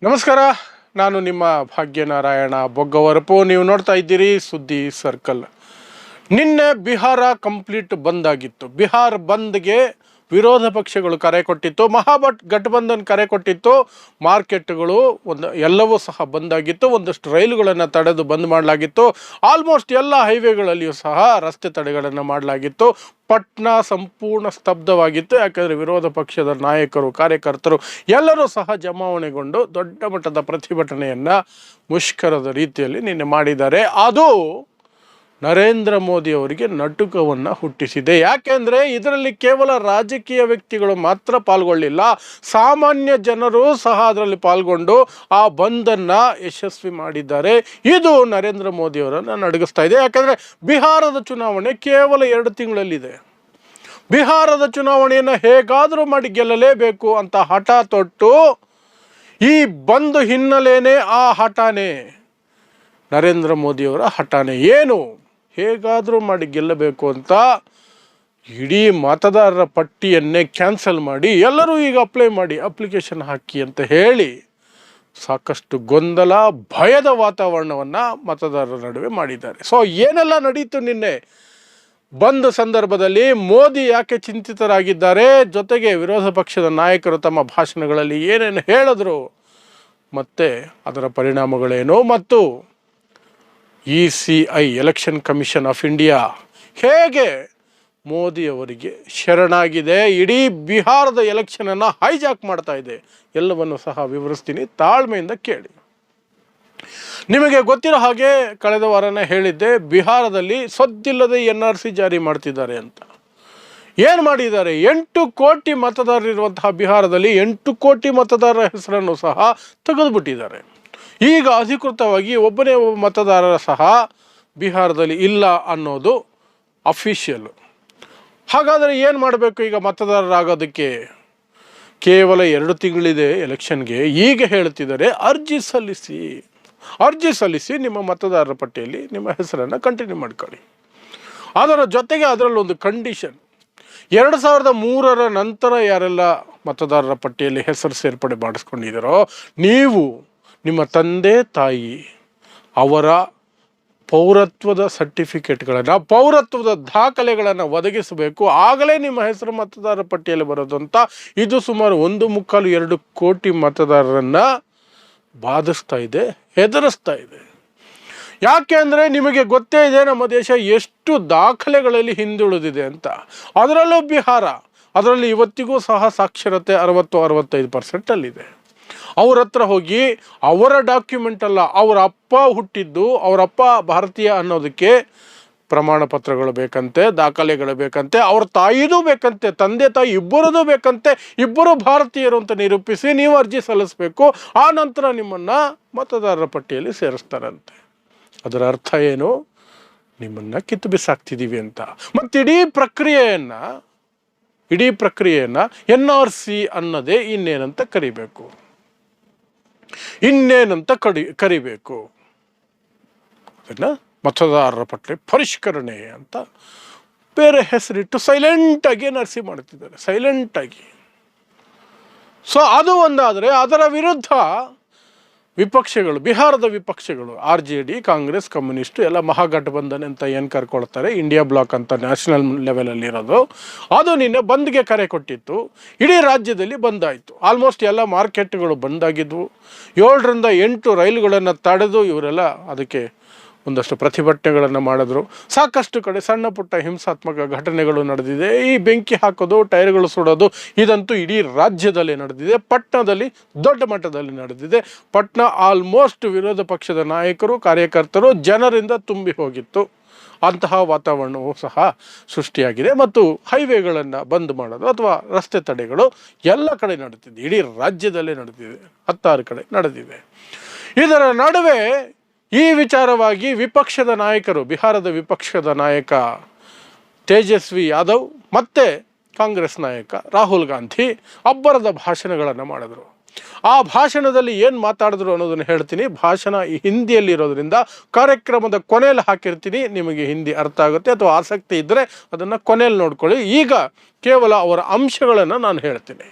ನಮಸ್ಕಾರ. ನಾನು ನಿಮ್ಮ ಭಾಗ್ಯನಾರಾಯಣ ಬೊಗ್ಗವರಪು. ನೀವು ನೋಡ್ತಾ ಇದ್ದೀರಿ ಸುದ್ದಿ ಸರ್ಕಲ್. ನಿನ್ನೆ ಬಿಹಾರ ಕಂಪ್ಲೀಟ್ ಬಂದ್ ಆಗಿತ್ತು. ಬಿಹಾರ ಬಂದ್ಗೆ ವಿರೋಧ ಪಕ್ಷಗಳು ಕರೆ ಕೊಟ್ಟಿತ್ತು, ಗಠಬಂಧನ್ ಕರೆ ಕೊಟ್ಟಿತ್ತು. ಮಾರ್ಕೆಟ್ಗಳು ಎಲ್ಲವೂ ಸಹ ಬಂದಾಗಿತ್ತು. ಒಂದಷ್ಟು ರೈಲುಗಳನ್ನು ತಡೆದು ಬಂದ್ ಮಾಡಲಾಗಿತ್ತು. ಆಲ್ಮೋಸ್ಟ್ ಎಲ್ಲ ಹೈವೇಗಳಲ್ಲಿಯೂ ಸಹ ರಸ್ತೆ ತಡೆಗಳನ್ನು ಮಾಡಲಾಗಿತ್ತು. ಪಟ್ನಾ ಸಂಪೂರ್ಣ ಸ್ತಬ್ಧವಾಗಿತ್ತು. ಯಾಕಂದರೆ ವಿರೋಧ ಪಕ್ಷದ ನಾಯಕರು, ಕಾರ್ಯಕರ್ತರು ಎಲ್ಲರೂ ಸಹ ಜಮಾವಣೆಗೊಂಡು ದೊಡ್ಡ ಮಟ್ಟದ ಪ್ರತಿಭಟನೆಯನ್ನು ಮುಷ್ಕರದ ರೀತಿಯಲ್ಲಿ ನಿನ್ನೆ ಮಾಡಿದ್ದಾರೆ. ಅದು ನರೇಂದ್ರ ಮೋದಿ ಅವರಿಗೆ ನಟುಕವನ್ನು ಹುಟ್ಟಿಸಿದೆ. ಯಾಕೆಂದರೆ ಇದರಲ್ಲಿ ಕೇವಲ ರಾಜಕೀಯ ವ್ಯಕ್ತಿಗಳು ಮಾತ್ರ ಪಾಲ್ಗೊಳ್ಳಿಲ್ಲ, ಸಾಮಾನ್ಯ ಜನರು ಸಹ ಅದರಲ್ಲಿ ಪಾಲ್ಗೊಂಡು ಆ ಬಂದನ್ನು ಯಶಸ್ವಿ ಮಾಡಿದ್ದಾರೆ. ಇದು ನರೇಂದ್ರ ಮೋದಿ ಅವರನ್ನು ನಡುಗಿಸ್ತಾ ಇದೆ. ಯಾಕಂದರೆ ಬಿಹಾರದ ಚುನಾವಣೆ ಕೇವಲ 2 ತಿಂಗಳಲ್ಲಿದೆ. ಬಿಹಾರದ ಚುನಾವಣೆಯನ್ನು ಹೇಗಾದರೂ ಮಾಡಿ ಗೆಲ್ಲಲೇಬೇಕು ಅಂತ ಹಠ ತೊಟ್ಟು ಈ ಬಂದ್ ಹಿನ್ನೆಲೆಯೇ ಆ ಹಠಾನೇ ನರೇಂದ್ರ ಮೋದಿಯವರ ಹಠಾನೇ. ಏನು ಹೇಗಾದರೂ ಮಾಡಿ ಗೆಲ್ಲಬೇಕು ಅಂತ ಇಡೀ ಮತದಾರರ ಪಟ್ಟಿಯನ್ನೇ ಕ್ಯಾನ್ಸಲ್ ಮಾಡಿ ಎಲ್ಲರೂ ಈಗ ಅಪ್ಲಿಕೇಶನ್ ಹಾಕಿ ಅಂತ ಹೇಳಿ ಸಾಕಷ್ಟು ಗೊಂದಲ, ಭಯದ ವಾತಾವರಣವನ್ನು ಮತದಾರರ ನಡುವೆ ಮಾಡಿದ್ದಾರೆ. ಸೊ ಏನೆಲ್ಲ ನಡೀತು ನಿನ್ನೆ ಬಂದ್ ಸಂದರ್ಭದಲ್ಲಿ, ಮೋದಿ ಯಾಕೆ ಚಿಂತಿತರಾಗಿದ್ದಾರೆ, ಜೊತೆಗೆ ವಿರೋಧ ಪಕ್ಷದ ನಾಯಕರು ತಮ್ಮ ಭಾಷಣಗಳಲ್ಲಿ ಏನೇನು ಹೇಳಿದ್ರು, ಮತ್ತು ಅದರ ಪರಿಣಾಮಗಳೇನು, ಮತ್ತು ECI election commission of India ಹೇಗೆ ಮೋದಿಯವರಿಗೆ ಶರಣಾಗಿದೆ, ಇಡೀ ಬಿಹಾರದ ಎಲೆಕ್ಷನನ್ನು ಹೈಜಾಕ್ ಮಾಡ್ತಾ ಇದೆ, ಎಲ್ಲವನ್ನು ಸಹ ವಿವರಿಸ್ತೀನಿ. ತಾಳ್ಮೆಯಿಂದ ಕೇಳಿ. ನಿಮಗೆ ಗೊತ್ತಿರೋ ಹಾಗೆ ಕಳೆದ ವಾರನೇ ಹೇಳಿದ್ದೆ, ಬಿಹಾರದಲ್ಲಿ ಸದ್ದಿಲ್ಲದೆ NRC ಜಾರಿ ಮಾಡ್ತಿದ್ದಾರೆ ಅಂತ. ಏನು ಮಾಡಿದ್ದಾರೆ? 8 ಕೋಟಿ ಮತದಾರರಿರುವಂತಹ ಬಿಹಾರದಲ್ಲಿ 8 ಕೋಟಿ ಮತದಾರರ ಹೆಸರನ್ನು ಸಹ ತೆಗೆದುಬಿಟ್ಟಿದ್ದಾರೆ. ಈಗ ಅಧಿಕೃತವಾಗಿ ಒಬ್ಬ ಮತದಾರರ ಸಹ ಬಿಹಾರದಲ್ಲಿ ಇಲ್ಲ ಅನ್ನೋದು ಅಫಿಷಿಯಲ್ಲು. ಹಾಗಾದರೆ ಏನು ಮಾಡಬೇಕು ಈಗ ಮತದಾರರಾಗೋದಕ್ಕೆ? ಕೇವಲ 2 ತಿಂಗಳಿದೆ ಎಲೆಕ್ಷನ್ಗೆ. ಈಗ ಹೇಳ್ತಿದ್ದಾರೆ ಅರ್ಜಿ ಸಲ್ಲಿಸಿ ನಿಮ್ಮ ಮತದಾರರ ಪಟ್ಟಿಯಲ್ಲಿ ನಿಮ್ಮ ಹೆಸರನ್ನು ಕಂಟಿನ್ಯೂ ಮಾಡ್ಕೊಳ್ಳಿ. ಅದರ ಜೊತೆಗೆ ಅದರಲ್ಲೊಂದು ಕಂಡೀಷನ್, 2003ರ ನಂತರ ಯಾರೆಲ್ಲ ಮತದಾರರ ಪಟ್ಟಿಯಲ್ಲಿ ಹೆಸರು ಸೇರ್ಪಡೆ ಮಾಡಿಸ್ಕೊಂಡಿದ್ದಾರೋ ನೀವು ನಿಮ್ಮ ತಂದೆ ತಾಯಿ ಅವರ ಪೌರತ್ವದ ಸರ್ಟಿಫಿಕೇಟ್ಗಳನ್ನು, ಪೌರತ್ವದ ದಾಖಲೆಗಳನ್ನು ಒದಗಿಸಬೇಕು. ಆಗಲೇ ನಿಮ್ಮ ಹೆಸರು ಮತದಾರರ ಪಟ್ಟಿಯಲ್ಲಿ ಬರೋದು ಅಂತ. ಇದು ಸುಮಾರು 1.25-2 ಕೋಟಿ ಮತದಾರರನ್ನು ಬಾಧಿಸ್ತಾ ಇದೆ, ಹೆದರಿಸ್ತಾ ಇದೆ. ಯಾಕೆ ಅಂದರೆ ನಿಮಗೆ ಗೊತ್ತೇ ಇದೆ ನಮ್ಮ ದೇಶ ಎಷ್ಟು ದಾಖಲೆಗಳಲ್ಲಿ ಹಿಂದುಳಿದಿದೆ ಅಂತ. ಅದರಲ್ಲೂ ಬಿಹಾರ, ಅದರಲ್ಲಿ ಇವತ್ತಿಗೂ ಸಹ ಸಾಕ್ಷರತೆ 60-65%ಅಲ್ಲಿದೆ. ಅವ್ರ ಹತ್ರ ಹೋಗಿ ಅವರ ಡಾಕ್ಯುಮೆಂಟ್ ಅಲ್ಲ, ಅವರ ಅಪ್ಪ ಹುಟ್ಟಿದ್ದು, ಅವರಪ್ಪ ಭಾರತೀಯ ಅನ್ನೋದಕ್ಕೆ ಪ್ರಮಾಣ ಪತ್ರಗಳು ಬೇಕಂತೆ, ದಾಖಲೆಗಳು ಬೇಕಂತೆ, ಅವ್ರ ತಾಯಿದೂ ಬೇಕಂತೆ, ತಂದೆ ತಾಯಿ ಇಬ್ಬರದು ಬೇಕಂತೆ, ಇಬ್ಬರು ಭಾರತೀಯರು ಅಂತ ನಿರೂಪಿಸಿ ನೀವು ಅರ್ಜಿ ಸಲ್ಲಿಸಬೇಕು. ಆ ನಂತರ ನಿಮ್ಮನ್ನು ಮತದಾರರ ಪಟ್ಟಿಯಲ್ಲಿ ಸೇರಿಸ್ತಾರಂತೆ. ಅದರ ಅರ್ಥ ಏನು? ನಿಮ್ಮನ್ನು ಕಿತ್ತು ಬಿಸಾಕ್ತಿದ್ದೀವಿ ಅಂತ. ಮತ್ತು ಇಡೀ ಪ್ರಕ್ರಿಯೆಯನ್ನು NRC ಅನ್ನೋದೇ ಇನ್ನೇನಂತ ಕರಿಬೇಕು ಅದನ್ನು ಮತದಾರರ ಪಟ್ಟಿ ಪರಿಷ್ಕರಣೆ ಅಂತ ಬೇರೆ ಹೆಸರಿಟ್ಟು ಸೈಲೆಂಟಾಗಿ NRC ಮಾಡ್ತಿದ್ದಾರೆ, ಸೈಲೆಂಟಾಗಿ. ಸೊ ಅದು ಒಂದಾದರೆ, ಅದರ ವಿರುದ್ಧ ವಿಪಕ್ಷಗಳು, ಬಿಹಾರದ ವಿಪಕ್ಷಗಳು, RJD, ಕಾಂಗ್ರೆಸ್, ಕಮ್ಯುನಿಸ್ಟು ಎಲ್ಲ ಮಹಾಗಠಬಂಧನ್ ಅಂತ ಏನು ಕರ್ಕೊಳ್ತಾರೆ, ಇಂಡಿಯಾ ಬ್ಲಾಕ್ ಅಂತ ನ್ಯಾಷನಲ್ ಲೆವೆಲಲ್ಲಿರೋದು, ಅದು ನಿನ್ನೆ ಬಂದ್ಗೆ ಕರೆ ಕೊಟ್ಟಿತ್ತು. ಇಡೀ ರಾಜ್ಯದಲ್ಲಿ ಬಂದಾಯಿತು. ಆಲ್ಮೋಸ್ಟ್ ಎಲ್ಲ ಮಾರ್ಕೆಟ್ಗಳು ಬಂದಾಗಿದ್ವು. 7ರಿಂದ 8 ರೈಲುಗಳನ್ನು ತಡೆದು ಇವರೆಲ್ಲ ಅದಕ್ಕೆ ಒಂದಷ್ಟು ಪ್ರತಿಭಟನೆಗಳನ್ನು ಮಾಡಿದ್ರು. ಸಾಕಷ್ಟು ಕಡೆ ಸಣ್ಣ ಪುಟ್ಟ ಹಿಂಸಾತ್ಮಕ ಘಟನೆಗಳು ನಡೆದಿದೆ. ಈ ಬೆಂಕಿ ಹಾಕೋದು, ಟೈರ್ಗಳು ಸುಡೋದು, ಇದಂತೂ ಇಡೀ ರಾಜ್ಯದಲ್ಲೇ ನಡೆದಿದೆ. ಪಟ್ನಾದಲ್ಲಿ ದೊಡ್ಡ ಮಟ್ಟದಲ್ಲಿ ನಡೆದಿದೆ. ಪಟ್ನಾ ಆಲ್ಮೋಸ್ಟ್ ವಿರೋಧ ಪಕ್ಷದ ನಾಯಕರು, ಕಾರ್ಯಕರ್ತರು, ಜನರಿಂದ ತುಂಬಿ ಹೋಗಿತ್ತು. ಅಂತಹ ವಾತಾವರಣವೂ ಸಹ ಸೃಷ್ಟಿಯಾಗಿದೆ. ಮತ್ತು ಹೈವೇಗಳನ್ನು ಬಂದ್ ಮಾಡೋದು ಅಥವಾ ರಸ್ತೆ ತಡೆಗಳು ಎಲ್ಲ ಕಡೆ ನಡೆದಿದೆ, ಇಡೀ ರಾಜ್ಯದಲ್ಲೇ ನಡೆದಿದೆ, 16 ಕಡೆ ನಡೆದಿದೆ. ಇದರ ನಡುವೆ ಈ ವಿಚಾರವಾಗಿ ವಿಪಕ್ಷದ ನಾಯಕರು, ಬಿಹಾರದ ವಿಪಕ್ಷದ ನಾಯಕ ತೇಜಸ್ವಿ ಯಾದವ್ ಮತ್ತು ಕಾಂಗ್ರೆಸ್ ನಾಯಕ ರಾಹುಲ್ ಗಾಂಧಿ ಅಬ್ಬರದ ಭಾಷಣಗಳನ್ನು ಮಾಡಿದ್ರು. ಆ ಭಾಷಣದಲ್ಲಿ ಏನು ಮಾತಾಡಿದ್ರು ಅನ್ನೋದನ್ನು ಹೇಳ್ತೀನಿ. ಭಾಷಣ ಹಿಂದಿಯಲ್ಲಿರೋದ್ರಿಂದ ಕಾರ್ಯಕ್ರಮದ ಕೊನೆಯಲ್ಲಿ ಹಾಕಿರ್ತೀನಿ, ನಿಮಗೆ ಹಿಂದಿ ಅರ್ಥ ಆಗುತ್ತೆ, ಅಥವಾ ಆಸಕ್ತಿ ಇದ್ದರೆ ಅದನ್ನು ಕೊನೆಯಲ್ಲಿ ನೋಡ್ಕೊಳ್ಳಿ. ಈಗ ಕೇವಲ ಅವರ ಅಂಶಗಳನ್ನು ನಾನು ಹೇಳ್ತೀನಿ.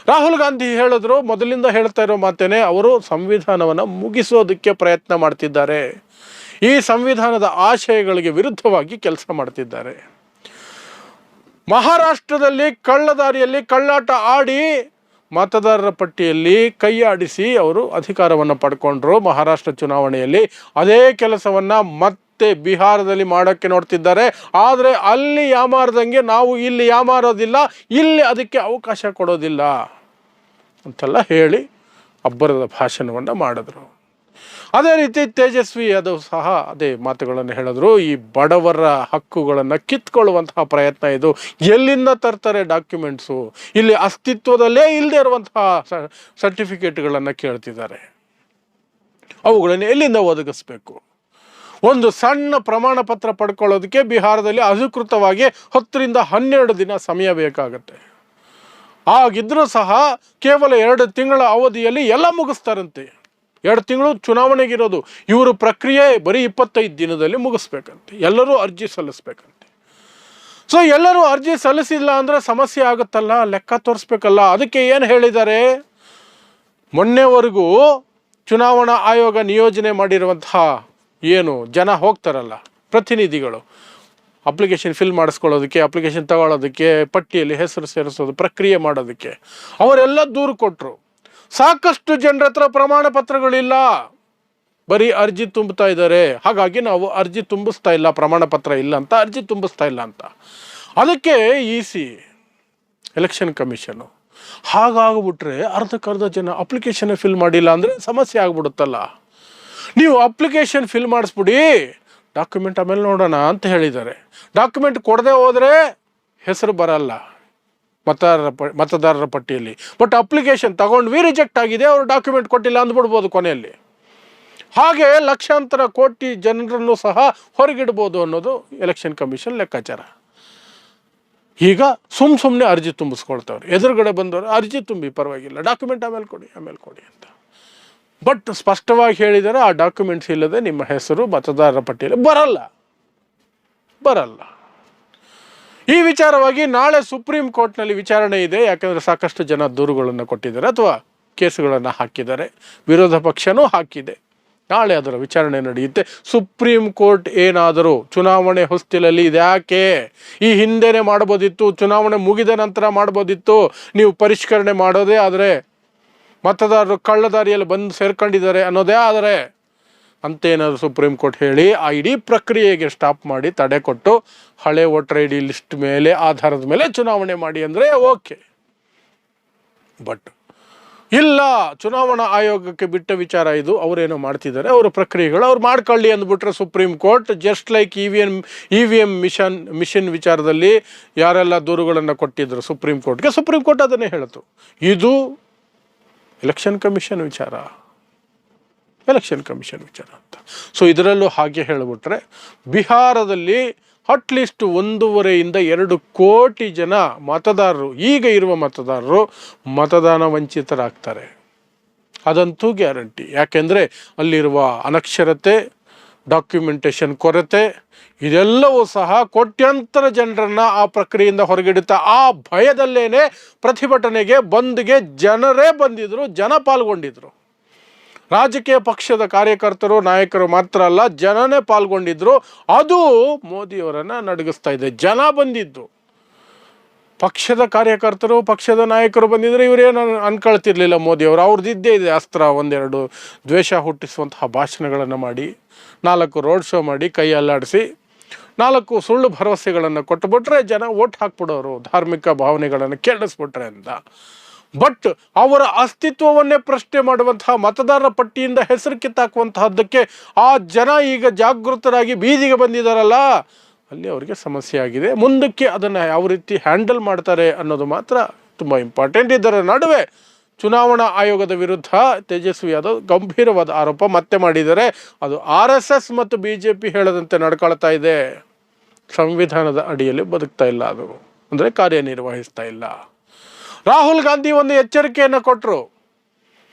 ರಾಹುಲ್ ಗಾಂಧಿ ಹೇಳಿದ್ರು, ಮೊದಲಿಂದ ಹೇಳ್ತಾ ಇರೋ ಮಾತೇನೆ, ಅವರು ಸಂವಿಧಾನವನ್ನು ಮುಗಿಸೋದಕ್ಕೆ ಪ್ರಯತ್ನ ಮಾಡ್ತಿದ್ದಾರೆ, ಈ ಸಂವಿಧಾನದ ಆಶಯಗಳಿಗೆ ವಿರುದ್ಧವಾಗಿ ಕೆಲಸ ಮಾಡ್ತಿದ್ದಾರೆ. ಮಹಾರಾಷ್ಟ್ರದಲ್ಲಿ ಕಳ್ಳದಾರಿಯಲ್ಲಿ ಕಳ್ಳಾಟ ಆಡಿ ಮತದಾರರ ಪಟ್ಟಿಯಲ್ಲಿ ಕೈ ಆಡಿಸಿ ಅವರು ಅಧಿಕಾರವನ್ನು ಪಡ್ಕೊಂಡ್ರು. ಮಹಾರಾಷ್ಟ್ರ ಚುನಾವಣೆಯಲ್ಲಿ ಅದೇ ಕೆಲಸವನ್ನು ಮತ್ತೆ ಬಿಹಾರದಲ್ಲಿ ಮಾಡೋಕ್ಕೆ ನೋಡ್ತಿದ್ದಾರೆ. ಆದರೆ ಅಲ್ಲಿ ಯಾಮಾರದಂಗೆ ನಾವು ಇಲ್ಲಿ ಯಾಮಾರೋದಿಲ್ಲ, ಇಲ್ಲಿ ಅದಕ್ಕೆ ಅವಕಾಶ ಕೊಡೋದಿಲ್ಲ ಅಂತೆಲ್ಲ ಹೇಳಿ ಅಬ್ಬರದ ಭಾಷಣವನ್ನು ಮಾಡಿದ್ರು. ಅದೇ ರೀತಿ ತೇಜಸ್ವಿ ಯಾದವ್ ಸಹ ಅದೇ ಮಾತುಗಳನ್ನು ಹೇಳಿದ್ರು. ಈ ಬಡವರ ಹಕ್ಕುಗಳನ್ನು ಕಿತ್ಕೊಳ್ಳುವಂತಹ ಪ್ರಯತ್ನ ಇದು. ಎಲ್ಲಿಂದ ತರ್ತಾರೆ ಡಾಕ್ಯುಮೆಂಟ್ಸು? ಇಲ್ಲಿ ಅಸ್ತಿತ್ವದಲ್ಲೇ ಇಲ್ಲದೆ ಇರುವಂತಹ ಸರ್ಟಿಫಿಕೇಟ್ಗಳನ್ನು ಕೇಳ್ತಿದ್ದಾರೆ. ಅವುಗಳನ್ನು ಎಲ್ಲಿಂದ ಒದಗಿಸ್ಬೇಕು? ಒಂದು ಸಣ್ಣ ಪ್ರಮಾಣ ಪತ್ರ ಪಡ್ಕೊಳ್ಳೋದಕ್ಕೆ ಬಿಹಾರದಲ್ಲಿ ಅಧಿಕೃತವಾಗಿ 10 ರಿಂದ 12 ದಿನ ಸಮಯ ಬೇಕಾಗತ್ತೆ. ಆಗಿದ್ರೂ ಸಹ ಕೇವಲ 2 ತಿಂಗಳ ಅವಧಿಯಲ್ಲಿ ಎಲ್ಲ ಮುಗಿಸ್ತಾರಂತೆ. 2 ತಿಂಗಳು ಚುನಾವಣೆಗಿರೋದು. ಇವರು ಪ್ರಕ್ರಿಯೆ ಬರೀ 25 ದಿನದಲ್ಲಿ ಮುಗಿಸ್ಬೇಕಂತೆ. ಎಲ್ಲರೂ ಅರ್ಜಿ ಸಲ್ಲಿಸ್ಬೇಕಂತೆ. ಸೊ ಎಲ್ಲರೂ ಅರ್ಜಿ ಸಲ್ಲಿಸಿಲ್ಲ ಅಂದರೆ ಸಮಸ್ಯೆ ಆಗುತ್ತಲ್ಲ, ಲೆಕ್ಕ ತೋರಿಸ್ಬೇಕಲ್ಲ. ಅದಕ್ಕೆ ಏನು ಹೇಳಿದ್ದಾರೆ, ಮೊನ್ನೆವರೆಗೂ ಚುನಾವಣಾ ಆಯೋಗ ನಿಯೋಜನೆ ಮಾಡಿರುವಂತಹ ಏನು ಜನ ಹೋಗ್ತಾರಲ್ಲ, ಪ್ರತಿನಿಧಿಗಳು, ಅಪ್ಲಿಕೇಶನ್ ಫಿಲ್ ಮಾಡಿಸ್ಕೊಳ್ಳೋದಕ್ಕೆ, ಅಪ್ಲಿಕೇಶನ್ ತಗೊಳ್ಳೋದಕ್ಕೆ, ಪಟ್ಟಿಯಲ್ಲಿ ಹೆಸರು ಸೇರಿಸೋದು, ಪ್ರಕ್ರಿಯೆ ಮಾಡೋದಕ್ಕೆ, ಅವರೆಲ್ಲ ದೂರು ಕೊಟ್ಟರು. ಸಾಕಷ್ಟು ಜನರ ಹತ್ರ ಪ್ರಮಾಣ ಪತ್ರಗಳಿಲ್ಲ, ಬರೀ ಅರ್ಜಿ ತುಂಬುತ್ತಾ ಇದ್ದಾರೆ. ಹಾಗಾಗಿ ನಾವು ಅರ್ಜಿ ತುಂಬಿಸ್ತಾ ಇಲ್ಲ, ಪ್ರಮಾಣ ಪತ್ರ ಇಲ್ಲ ಅಂತ ಅರ್ಜಿ ತುಂಬಿಸ್ತಾ ಇಲ್ಲ ಅಂತ. ಅದಕ್ಕೆ ಇ.ಸಿ. ಎಲೆಕ್ಷನ್ ಕಮಿಷನು ಹಾಗಾಗ್ಬಿಟ್ರೆ ಅರ್ಧಕ್ಕರ್ಧ ಜನ ಅಪ್ಲಿಕೇಶನ್ ಫಿಲ್ ಮಾಡಿಲ್ಲ ಅಂದರೆ ಸಮಸ್ಯೆ ಆಗ್ಬಿಡುತ್ತಲ್ಲ. ನೀವು ಅಪ್ಲಿಕೇಶನ್ ಫಿಲ್ ಮಾಡಿಸ್ಬಿಡಿ, ಡಾಕ್ಯುಮೆಂಟ್ ಆಮೇಲೆ ನೋಡೋಣ ಅಂತ ಹೇಳಿದ್ದಾರೆ. ಡಾಕ್ಯುಮೆಂಟ್ ಕೊಡದೆ ಹೋದರೆ ಹೆಸರು ಬರಲ್ಲ ಮತದಾರರ ಪಟ್ಟಿಯಲ್ಲಿ. ಬಟ್ ಅಪ್ಲಿಕೇಶನ್ ತಗೊಂಡ್ವಿ, ರಿಜೆಕ್ಟ್ ಆಗಿದೆ, ಅವರು ಡಾಕ್ಯುಮೆಂಟ್ ಕೊಟ್ಟಿಲ್ಲ ಅಂದ್ಬಿಡ್ಬೋದು ಕೊನೆಯಲ್ಲಿ. ಹಾಗೆ ಲಕ್ಷಾಂತರ ಕೋಟಿ ಜನರನ್ನು ಸಹ ಹೊರಗಿಡ್ಬೋದು ಅನ್ನೋದು ಎಲೆಕ್ಷನ್ ಕಮಿಷನ್ ಲೆಕ್ಕಾಚಾರ. ಈಗ ಸುಮ್ಮನೆ ಅರ್ಜಿ ತುಂಬಿಸ್ಕೊಳ್ತವ್ರು. ಎದುರುಗಡೆ ಬಂದವರು ಅರ್ಜಿ ತುಂಬಿ ಪರವಾಗಿಲ್ಲ, ಡಾಕ್ಯುಮೆಂಟ್ ಆಮೇಲೆ ಕೊಡಿ ಅಂತ. ಬಟ್ ಸ್ಪಷ್ಟವಾಗಿ ಹೇಳಿದರೆ ಆ ಡಾಕ್ಯುಮೆಂಟ್ಸ್ ಇಲ್ಲದೆ ನಿಮ್ಮ ಹೆಸರು ಮತದಾರರ ಪಟ್ಟಿಯಲ್ಲಿ ಬರಲ್ಲ. ಈ ವಿಚಾರವಾಗಿ ನಾಳೆ ಸುಪ್ರೀಂ ಕೋರ್ಟ್ನಲ್ಲಿ ವಿಚಾರಣೆ ಇದೆ. ಯಾಕಂದರೆ ಸಾಕಷ್ಟು ಜನ ದೂರುಗಳನ್ನು ಕೊಟ್ಟಿದ್ದಾರೆ ಅಥವಾ ಕೇಸುಗಳನ್ನು ಹಾಕಿದ್ದಾರೆ, ವಿರೋಧ ಪಕ್ಷನೂ ಹಾಕಿದೆ. ನಾಳೆ ಅದರ ವಿಚಾರಣೆ ನಡೆಯುತ್ತೆ. ಸುಪ್ರೀಂ ಕೋರ್ಟ್ ಏನಾದರೂ ಚುನಾವಣೆ ಹೊಸ್ತಿಲಲ್ಲಿ ಇದ್ಯಾಕೆ ಈ ಹಿಂದೆನೇ ಮಾಡ್ಬೋದಿತ್ತು, ಚುನಾವಣೆ ಮುಗಿದ ನಂತರ ಮಾಡ್ಬೋದಿತ್ತು, ನೀವು ಪರಿಷ್ಕರಣೆ ಮಾಡೋದೇ ಆದರೆ ಮತದಾರರು ಕಳ್ಳದಾರಿಯಲ್ಲಿ ಬಂದು ಸೇರ್ಕೊಂಡಿದ್ದಾರೆ ಅನ್ನೋದೇ ಆದರೆ ಅಂತೇನಾದ್ರು ಸುಪ್ರೀಂ ಕೋರ್ಟ್ ಹೇಳಿ ಆ ಇಡೀ ಪ್ರಕ್ರಿಯೆಗೆ ಸ್ಟಾಪ್ ಮಾಡಿ ತಡೆ ಕೊಟ್ಟು ಹಳೆ ವೋಟರ್ ಐ ಡಿ ಲಿಸ್ಟ್ ಮೇಲೆ ಆಧಾರದ ಮೇಲೆ ಚುನಾವಣೆ ಮಾಡಿ ಅಂದರೆ ಓಕೆ. ಬಟ್ ಇಲ್ಲ, ಚುನಾವಣಾ ಆಯೋಗಕ್ಕೆ ಬಿಟ್ಟ ವಿಚಾರ ಇದು. ಅವರೇನೋ ಮಾಡ್ತಿದ್ದಾರೆ, ಅವರ ಪ್ರಕ್ರಿಯೆಗಳು ಅವ್ರು ಮಾಡ್ಕೊಳ್ಳಿ ಅಂದ್ಬಿಟ್ರೆ supreme court, just like E V M machine ವಿಚಾರದಲ್ಲಿ ಯಾರೆಲ್ಲ ದೂರುಗಳನ್ನು ಕೊಟ್ಟಿದ್ರು ಸುಪ್ರೀಂ ಕೋರ್ಟ್ಗೆ, ಸುಪ್ರೀಂ ಕೋರ್ಟ್ ಅದನ್ನೇ ಹೇಳಿತು. ಇದು ಎಲೆಕ್ಷನ್ ಕಮಿಷನ್ ವಿಚಾರ ಅಂತ. ಸೊ ಇದರಲ್ಲೂ ಹಾಗೆ ಹೇಳಿಬಿಟ್ರೆ ಬಿಹಾರದಲ್ಲಿ ಅಟ್ಲೀಸ್ಟ್ 1.5 ರಿಂದ 2 ಕೋಟಿ ಜನ ಮತದಾರರು, ಈಗ ಇರುವ ಮತದಾರರು ಮತದಾನ ವಂಚಿತರಾಗ್ತಾರೆ. ಅದಂತೂ ಗ್ಯಾರಂಟಿ. ಯಾಕೆಂದರೆ ಅಲ್ಲಿರುವ ಅನಕ್ಷರತೆ, ಡಾಕ್ಯುಮೆಂಟೇಷನ್ ಕೊರತೆ, ಇದೆಲ್ಲವೂ ಸಹ ಕೋಟ್ಯಾಂತರ ಜನರನ್ನು ಆ ಪ್ರಕ್ರಿಯೆಯಿಂದ ಹೊರಗಿಡುತ್ತಾ. ಆ ಭಯದಲ್ಲೇನೆ ಪ್ರತಿಭಟನೆಗೆ ಬಂದ್ಗೆ ಜನರೇ ಬಂದಿದ್ರು, ಜನ ಪಾಲ್ಗೊಂಡಿದ್ರು. ರಾಜಕೀಯ ಪಕ್ಷದ ಕಾರ್ಯಕರ್ತರು ನಾಯಕರು ಮಾತ್ರ ಅಲ್ಲ, ಜನನೇ ಪಾಲ್ಗೊಂಡಿದ್ರು. ಅದು ಮೋದಿಯವರನ್ನು ನಡಗಿಸ್ತಾ ಇದೆ. ಜನ ಬಂದಿದ್ದು, ಪಕ್ಷದ ಕಾರ್ಯಕರ್ತರು ಪಕ್ಷದ ನಾಯಕರು ಬಂದಿದ್ರೆ ಇವರೇನು ಅನ್ಕೊಳ್ತಿರ್ಲಿಲ್ಲ ಮೋದಿಯವರು. ಅವ್ರದ್ದಿದ್ದೇ ಇದೆ ಅಸ್ತ್ರ, 1-2 ದ್ವೇಷ ಹುಟ್ಟಿಸುವಂತಹ ಭಾಷಣಗಳನ್ನು ಮಾಡಿ, 4 ರೋಡ್ ಶೋ ಮಾಡಿ, ಕೈ ಅಲ್ಲಾಡಿಸಿ, 4 ಸುಳ್ಳು ಭರವಸೆಗಳನ್ನು ಕೊಟ್ಟುಬಿಟ್ರೆ ಜನ ಓಟ್ ಹಾಕ್ಬಿಡೋರು, ಧಾರ್ಮಿಕ ಭಾವನೆಗಳನ್ನು ಕೆಡಿಸ್ಬಿಟ್ರೆ ಅಂತ. ಬಟ್ ಅವರ ಅಸ್ತಿತ್ವವನ್ನೇ ಪ್ರಶ್ನೆ ಮಾಡುವಂತಹ, ಮತದಾರರ ಪಟ್ಟಿಯಿಂದ ಹೆಸರು ಕಿತ್ತಾಕುವಂತಹದ್ದಕ್ಕೆ ಆ ಜನ ಈಗ ಜಾಗೃತರಾಗಿ ಬೀದಿಗೆ ಬಂದಿದ್ದಾರಲ್ಲ, ಅಲ್ಲಿ ಅವರಿಗೆ ಸಮಸ್ಯೆ ಆಗಿದೆ. ಮುಂದಕ್ಕೆ ಅದನ್ನು ಯಾವ ರೀತಿ ಹ್ಯಾಂಡಲ್ ಮಾಡ್ತಾರೆ ಅನ್ನೋದು ಮಾತ್ರ ತುಂಬ ಇಂಪಾರ್ಟೆಂಟ್. ಇದರ ನಡುವೆ ಚುನಾವಣಾ ಆಯೋಗದ ವಿರುದ್ಧ ತೇಜಸ್ವಿ ಯಾದವ್ ಗಂಭೀರವಾದ ಆರೋಪ ಮತ್ತೆ ಮಾಡಿದ್ದಾರೆ. ಅದು RSS ಮತ್ತು BJP ಹೇಳದಂತೆ ನಡ್ಕೊಳ್ತಾ ಇದೆ. ಸಂವಿಧಾನದ ಅಡಿಯಲ್ಲಿ ಬದುಕ್ತಾ ಇಲ್ಲ, ಅದು ಅಂದರೆ ಕಾರ್ಯನಿರ್ವಹಿಸ್ತಾ ಇಲ್ಲ. ರಾಹುಲ್ ಗಾಂಧಿ ಒಂದು ಎಚ್ಚರಿಕೆಯನ್ನು ಕೊಟ್ಟರು.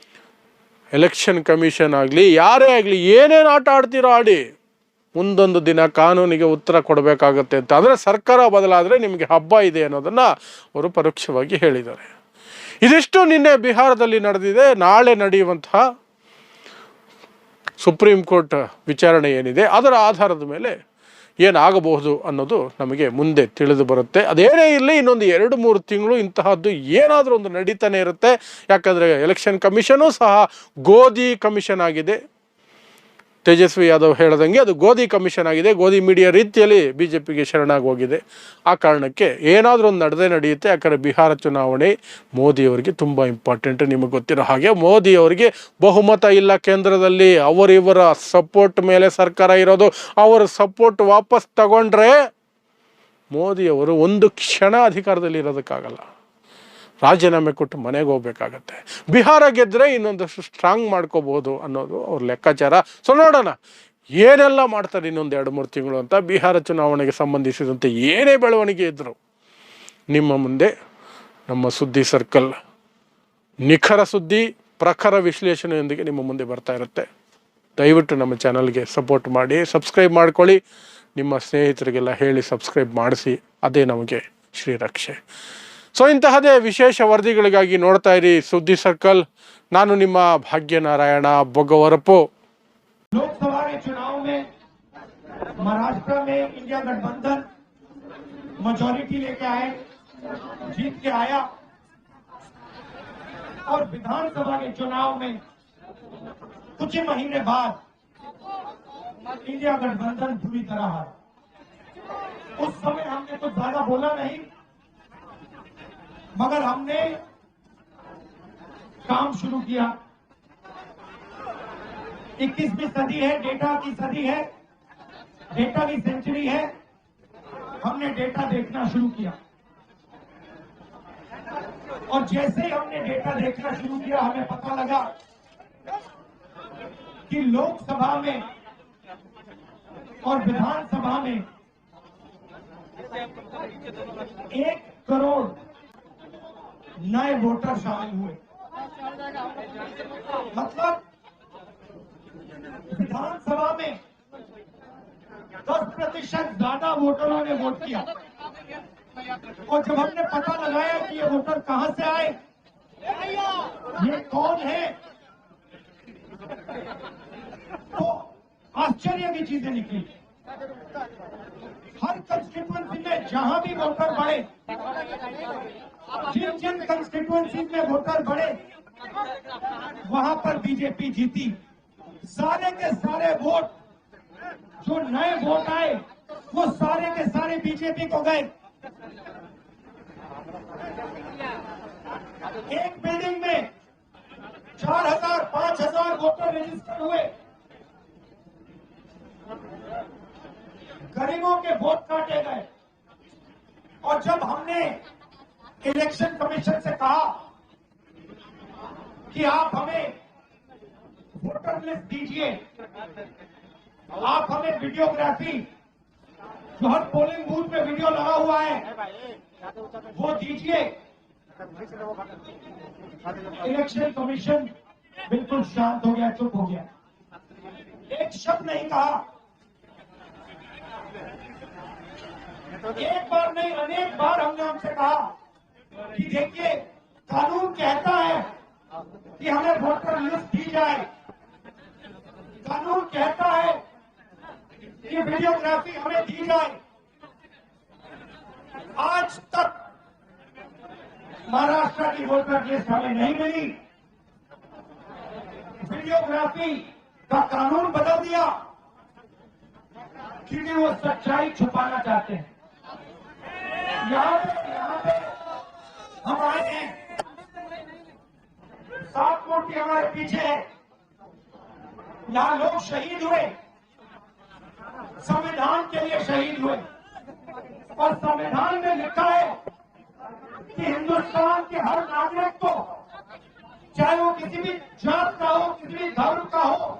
ಎಲೆಕ್ಷನ್ ಕಮಿಷನ್ ಆಗಲಿ ಯಾರೇ ಆಗಲಿ ಏನೇನು ಆಟ ಆಡ್ತೀರೋ ಆಡಿ, ಮುಂದೊಂದು ದಿನ ಕಾನೂನಿಗೆ ಉತ್ತರ ಕೊಡಬೇಕಾಗತ್ತೆ ಅಂತ. ಅಂದರೆ ಸರ್ಕಾರ ಬದಲಾದರೆ ನಿಮಗೆ ಹಬ್ಬ ಇದೆ ಅನ್ನೋದನ್ನು ಅವರು ಪರೋಕ್ಷವಾಗಿ ಹೇಳಿದ್ದಾರೆ. ಇದಿಷ್ಟು ನಿನ್ನೆ ಬಿಹಾರದಲ್ಲಿ ನಡೆದಿದೆ. ನಾಳೆ ನಡೆಯುವಂತಹ ಸುಪ್ರೀಂ ಕೋರ್ಟ್ ವಿಚಾರಣೆ ಏನಿದೆ ಅದರ ಆಧಾರದ ಮೇಲೆ ಏನಾಗಬಹುದು ಅನ್ನೋದು ನಮಗೆ ಮುಂದೆ ತಿಳಿದು ಬರುತ್ತೆ. ಅದೇನೇ ಇರಲಿ, ಇನ್ನೊಂದು 2-3 ತಿಂಗಳು ಇಂತಹದ್ದು ಏನಾದರೂ ಒಂದು ನಡೀತಾನೆ ಇರುತ್ತೆ. ಯಾಕಂದರೆ ಎಲೆಕ್ಷನ್ ಕಮಿಷನು ಸಹ ಗೋಧಿ ಕಮಿಷನ್ ಆಗಿದೆ. ತೇಜಸ್ವಿ ಯಾದವ್ ಹೇಳ್ದಂಗೆ ಅದು ಗೋಧಿ ಕಮಿಷನ್ ಆಗಿದೆ. ಗೋಧಿ ಮೀಡಿಯಾ ರೀತಿಯಲ್ಲಿ BJPಗೆ ಶರಣಾಗಿ ಹೋಗಿದೆ. ಆ ಕಾರಣಕ್ಕೆ ಏನಾದರೂ ಒಂದು ನಡೆಯುತ್ತೆ. ಯಾಕಂದರೆ ಬಿಹಾರ ಚುನಾವಣೆ ಮೋದಿಯವರಿಗೆ ತುಂಬ ಇಂಪಾರ್ಟೆಂಟ್. ನಿಮಗೆ ಗೊತ್ತಿರೋ ಹಾಗೆ ಮೋದಿಯವರಿಗೆ ಬಹುಮತ ಇಲ್ಲ ಕೇಂದ್ರದಲ್ಲಿ. ಅವರಿವರ ಸಪೋರ್ಟ್ ಮೇಲೆ ಸರ್ಕಾರ ಇರೋದು. ಅವರ ಸಪೋರ್ಟ್ ವಾಪಸ್ ತಗೊಂಡ್ರೆ ಮೋದಿಯವರು ಒಂದು ಕ್ಷಣ ಅಧಿಕಾರದಲ್ಲಿ ಇರೋದಕ್ಕಾಗಲ್ಲ. ರಾಜೀನಾಮೆ ಕೊಟ್ಟು ಮನೆಗೆ ಹೋಗ್ಬೇಕಾಗತ್ತೆ. ಬಿಹಾರ ಗೆದ್ದರೆ ಇನ್ನೊಂದಷ್ಟು ಸ್ಟ್ರಾಂಗ್ ಮಾಡ್ಕೋಬೋದು ಅನ್ನೋದು ಅವ್ರ ಲೆಕ್ಕಾಚಾರ. ಸೊ ನೋಡೋಣ ಏನೆಲ್ಲ ಮಾಡ್ತಾರೆ ಇನ್ನೊಂದು 2-3 ತಿಂಗಳು ಅಂತ. ಬಿಹಾರ ಚುನಾವಣೆಗೆ ಸಂಬಂಧಿಸಿದಂತೆ ಏನೇ ಬೆಳವಣಿಗೆ ಇದ್ದರು ನಿಮ್ಮ ಮುಂದೆ ನಮ್ಮ ಸುದ್ದಿ ಸರ್ಕಲ್ ನಿಖರ ಸುದ್ದಿ ಪ್ರಖರ ವಿಶ್ಲೇಷಣೆಯೊಂದಿಗೆ ನಿಮ್ಮ ಮುಂದೆ ಬರ್ತಾ ಇರುತ್ತೆ. ದಯವಿಟ್ಟು ನಮ್ಮ ಚಾನಲ್ಗೆ ಸಪೋರ್ಟ್ ಮಾಡಿ, ಸಬ್ಸ್ಕ್ರೈಬ್ ಮಾಡ್ಕೊಳ್ಳಿ. ನಿಮ್ಮ ಸ್ನೇಹಿತರಿಗೆಲ್ಲ ಹೇಳಿ ಸಬ್ಸ್ಕ್ರೈಬ್ ಮಾಡಿಸಿ. ಅದೇ ನಮಗೆ ಶ್ರೀರಕ್ಷೆ. ಸೊ ಇಂತಹದೇ ವಿಶೇಷ ವರದಿಗಳಿಗಾಗಿ ನೋಡ್ತಾ ಇರಿ ಸುದ್ದಿ ಸರ್ಕಲ್. ನಾನು ನಿಮ್ಮ ಭಾಗ್ಯನಾರಾಯಣ ಬೊಗ್ಗವರಪು. लोकसभा के चुनाव में महाराष्ट्र में इंडिया गठबंधन मेजॉरिटी लेके आए, जीत के आया, और विधानसभा के चुनाव में कुछ ही महीने बाद इंडिया गठबंधन पूरी तरह हारा। उस समय हमने कुछ ज्यादा बोला नहीं, मगर हमने काम शुरू किया। 21वीं सदी है, डेटा की सदी है, डेटा की सेंचुरी है। हमने डेटा देखना शुरू किया, और जैसे ही हमने डेटा देखना शुरू किया हमें पता लगा कि लोकसभा में और विधानसभा में 1 करोड़ नए वोटर शामिल हुए। मतलब विधानसभा में 10% ज्यादा वोटरों ने वोट किया। और जब हमने पता लगाया कि ये वोटर कहां से आए, ये कौन है, तो आश्चर्य की चीजें निकली। हर कंस्टिट्यूएंसी में जहां भी वोटर बढ़े, जिन जिन कंस्टिट्यूएंसी में वोटर बढ़े वहां पर बीजेपी जीती। सारे के सारे वोट जो नए वोट आए वो सारे के सारे बीजेपी को गए। एक बिल्डिंग में 4000-5000 वोटर रजिस्टर हुए। गरीबों के वोट काटे गए। और जब हमने इलेक्शन कमीशन से कहा कि आप हमें वोटर लिस्ट दीजिए, आप हमें वीडियोग्राफी, जो हर पोलिंग बूथ में वीडियो लगा हुआ है वो दीजिए, इलेक्शन कमीशन बिल्कुल शांत हो गया, चुप हो गया, एक शब्द नहीं कहा। एक बार नहीं अनेक बार हमने हमसे कहा कि देखिए कानून कहता है कि हमें वोटर लिस्ट दी जाए, कानून कहता है कि वीडियोग्राफी हमें दी जाए। आज तक महाराष्ट्र की वोटर लिस्ट हमें नहीं मिली। वीडियोग्राफी का कानून बदल दिया क्योंकि वो सच्चाई छुपाना चाहते हैं। यहाँ पे हम आए हैं, 7 मूर्ति हमारे पीछे है। यहाँ लोग शहीद हुए, संविधान के लिए शहीद हुए, और संविधान में लिखा है कि हिंदुस्तान के हर नागरिक को, चाहे वो किसी भी जात का हो, किसी भी धर्म का हो,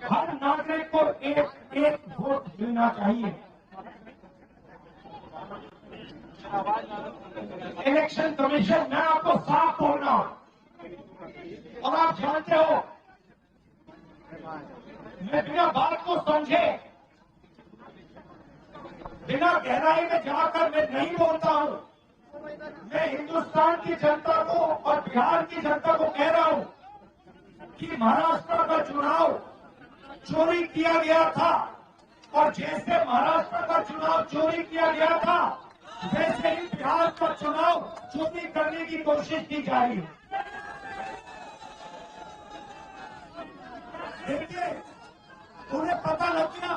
हर नागरिक को एक वोट मिलना चाहिए। इलेक्शन कमीशन, मैं आपको साफ बोल रहा हूं, और आप जानते हो मैं बिना बात को समझे, बिना गहराई में जाकर मैं नहीं बोलता हूं। मैं हिंदुस्तान की जनता को और बिहार की जनता को कह रहा हूं कि महाराष्ट्र का चुनाव चोरी किया गया था, और जैसे महाराष्ट्र का चुनाव चोरी किया गया था, वैसे ही बिहार का चुनाव चोरी करने की कोशिश की जा रही है। देखिए, उन्हें पता लग गया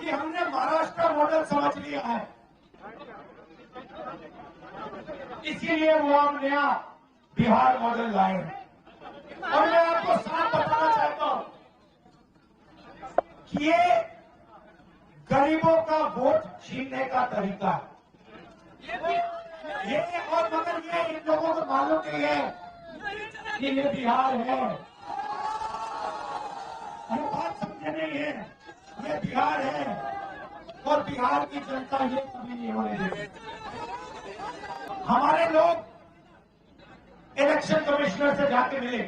कि हमने महाराष्ट्र मॉडल समझ लिया है, इसीलिए वो हम नया बिहार मॉडल लाए हैं। और मैं आपको साफ बताना चाहता हूं कि ये गरीबों का वोट छीनने का तरीका है। ये और मगर ये इन लोगों को मालूम नहीं है कि ये बिहार है। ये बात समझे नहीं है, ये बिहार है और बिहार की जनता ये कभी नहीं होने देगी। हमारे लोग इलेक्शन कमिश्नर से जाके मिले,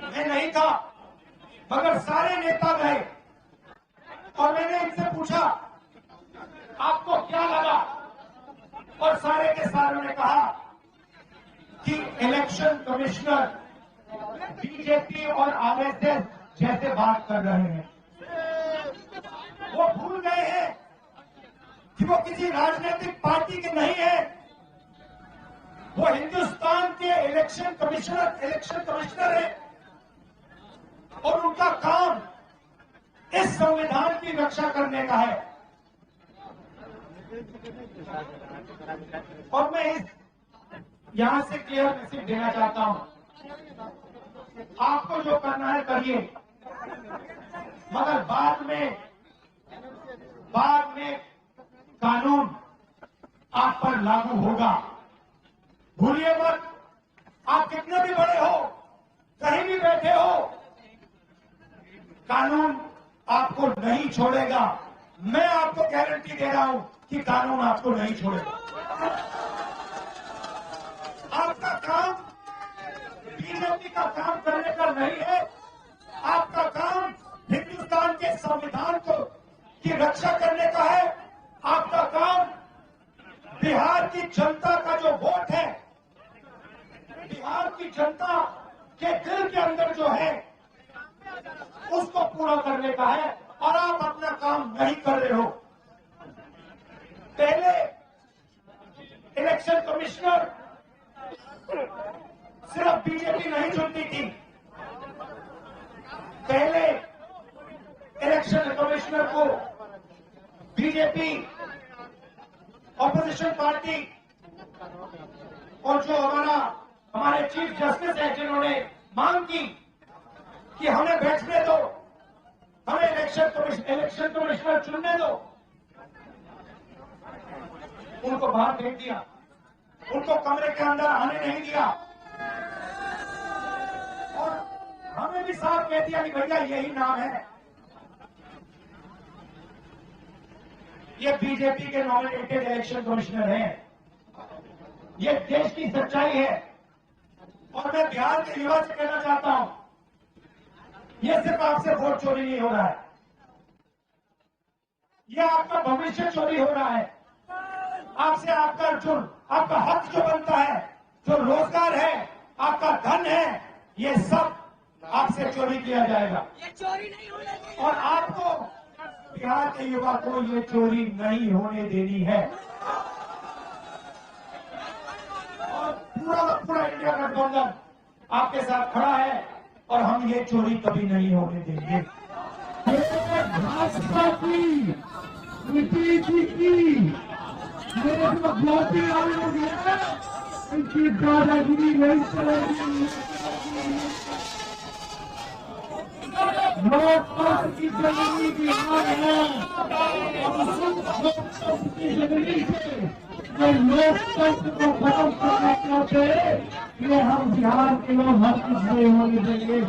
मैं नहीं था मगर सारे नेता गए, और मैंने इनसे पूछा आपको क्या लगा, और सारे के सारों ने कहा कि इलेक्शन कमिश्नर बीजेपी और आरएसएस जैसे बात कर रहे हैं। वो भूल गए हैं कि वो किसी राजनीतिक पार्टी के नहीं है, वो हिंदुस्तान के इलेक्शन कमिश्नर है, और उनका काम इस संविधान की रक्षा करने का है। और मैं यहां से क्लियर मैसेज देना चाहता हूं, आपको जो करना है करिए, मगर बाद में कानून आप पर लागू होगा। भूलिए मत, आप कितने भी बड़े हो, कहीं भी बैठे हो, कानून आपको नहीं छोड़ेगा। मैं आपको गारंटी दे रहा हूं कि कानून आपको नहीं छोड़ेगा। आपका काम बीजेपी का काम करने का नहीं है, आपका काम हिंदुस्तान के संविधान की रक्षा करने का है। आपका काम बिहार की जनता का जो वोट है, बिहार की जनता के दिल के अंदर जो है, उसको पूरा करने का है, और आप अपना काम नहीं कर रहे हो। पहले इलेक्शन कमिश्नर सिर्फ बीजेपी नहीं चुनती थी, पहले इलेक्शन कमिश्नर को बीजेपी, ऑपोजिशन पार्टी और जो हमारे चीफ जस्टिस है, जिन्होंने मांग की कि हमें बैठने दो, हमें इलेक्शन कमिश्नर चुनने दो, उनको बाहर फेंक दिया, उनको कमरे के अंदर आने नहीं दिया, और हमें भी साफ कह दिया कि भैया यही नाम है, ये बीजेपी के नॉमिनेटेड इलेक्शन कमिश्नर हैं। ये देश की सच्चाई है। और मैं बिहार के युवा से कहना चाहता हूं, ये सिर्फ आपसे वोट चोरी नहीं हो रहा है, ये आपका भविष्य चोरी हो रहा है। आपसे आपका हक जो बनता है, जो रोजगार है, आपका धन है, ये सब आपसे चोरी किया जाएगा। ये चोरी नहीं होने देंगे। और आपको, बिहार के युवा को, ये चोरी नहीं होने देनी है। और पूरा इंडिया गठबंधन आपके साथ खड़ा है, और हम ये चोरी कभी नहीं होने देंगे। भाजपा की, नीतीश जी की, मेरे को बहुत ही आगे हो गया, इनकी दादागिरी नहीं चलेगी। लोकतंत्र की जननी बिहार है, लोकतंत्र की जननी से जो लोकतंत्र को खत्म करना चाहते हैं, ये हम बिहार के लोग हम कुछ नहीं होने देंगे।